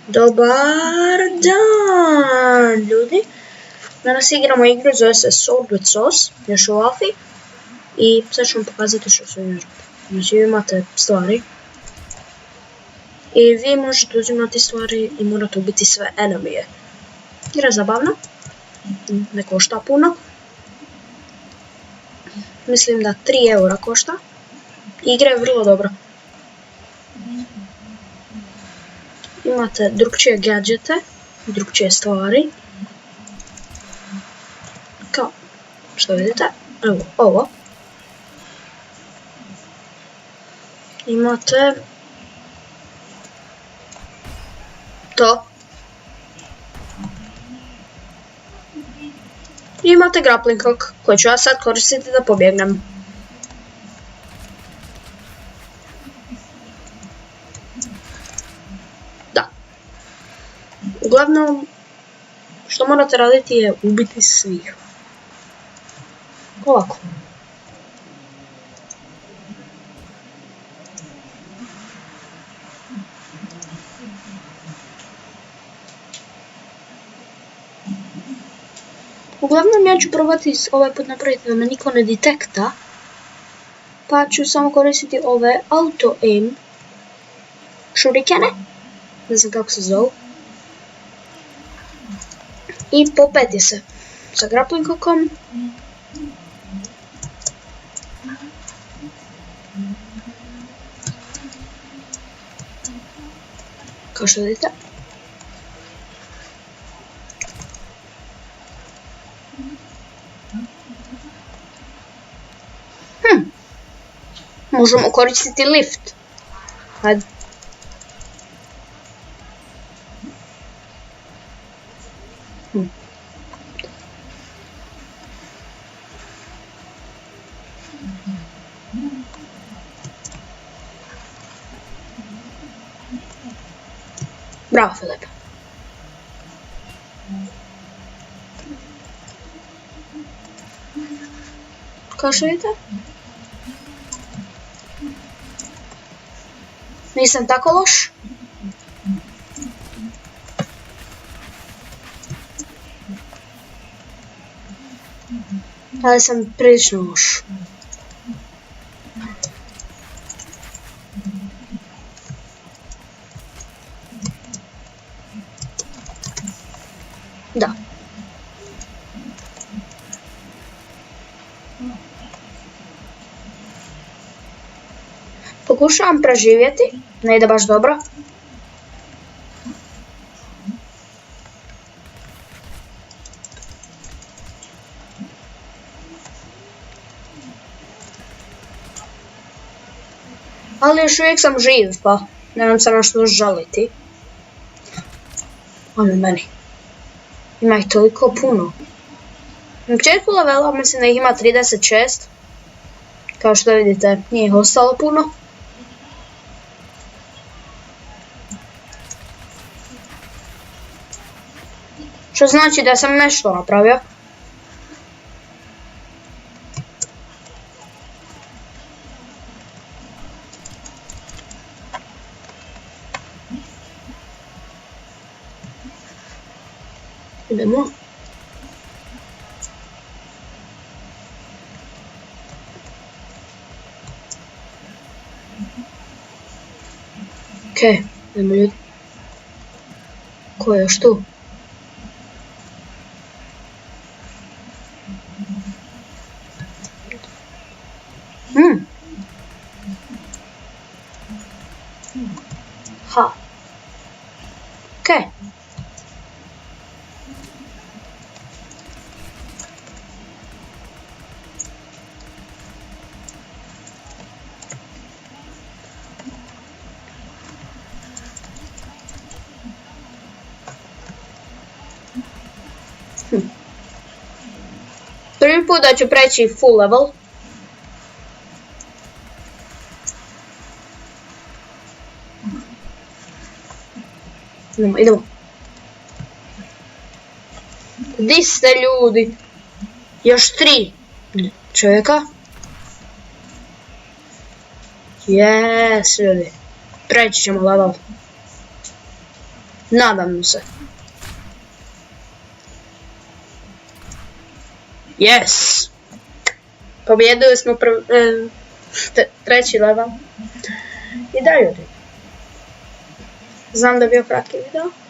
Dobar dan, ljudi. Danas igramo igru, zove se Sword with Sauce, još u alfi. I sad ću vam pokazati što su unutra. Znači, vi imate stvari. I vi možete uzimati stvari i morate ubiti sve enemije. Igra je zabavna. Ne košta puno. Mislim da 3 eura košta. Igra je vrlo dobra. Imate drugčije gadžete, drugčije stvari. Kao što vidite, evo ovo. Imate to. Imate grappling hook koji ću ja sad koristiti da pobjegnem. Uglavnom, što morate raditi je ubiti svih. Ovako. Uglavnom, ja ću probati ovaj put napraviti da me niko ne detekta. Pa ću samo koristiti ove auto aim shurikene. Ne znam kako se zovu. I popeti se sa grappling hookom. Kao što vidite. Možemo koristiti lift. Hajde. Bravo, Filip. Kao što vidite? Nisam tako loš. Ali sam prilično loš. Da. Pokušavam preživjeti, ne ide baš dobro. Ali još uvijek sam živ, pa nemam se na što žaliti. Ono meni. Ima ih toliko puno. Na početku levela mislim da ih ima 36. Kao što vidite, nije ih ostalo puno. Što znači da sam nešto napravio. Idemo. Okej, idemo ljudi. Ko je još tu? Ha. Okej. Prvi put da ću preći full level. Idemo. Di ste ljudi? Još 3 čovjeka. Yes, ljudi. Preći ćemo level. Nadam se. Yes! Pobjedili smo treći level. I da ljudi. Znam da je bio kratki video.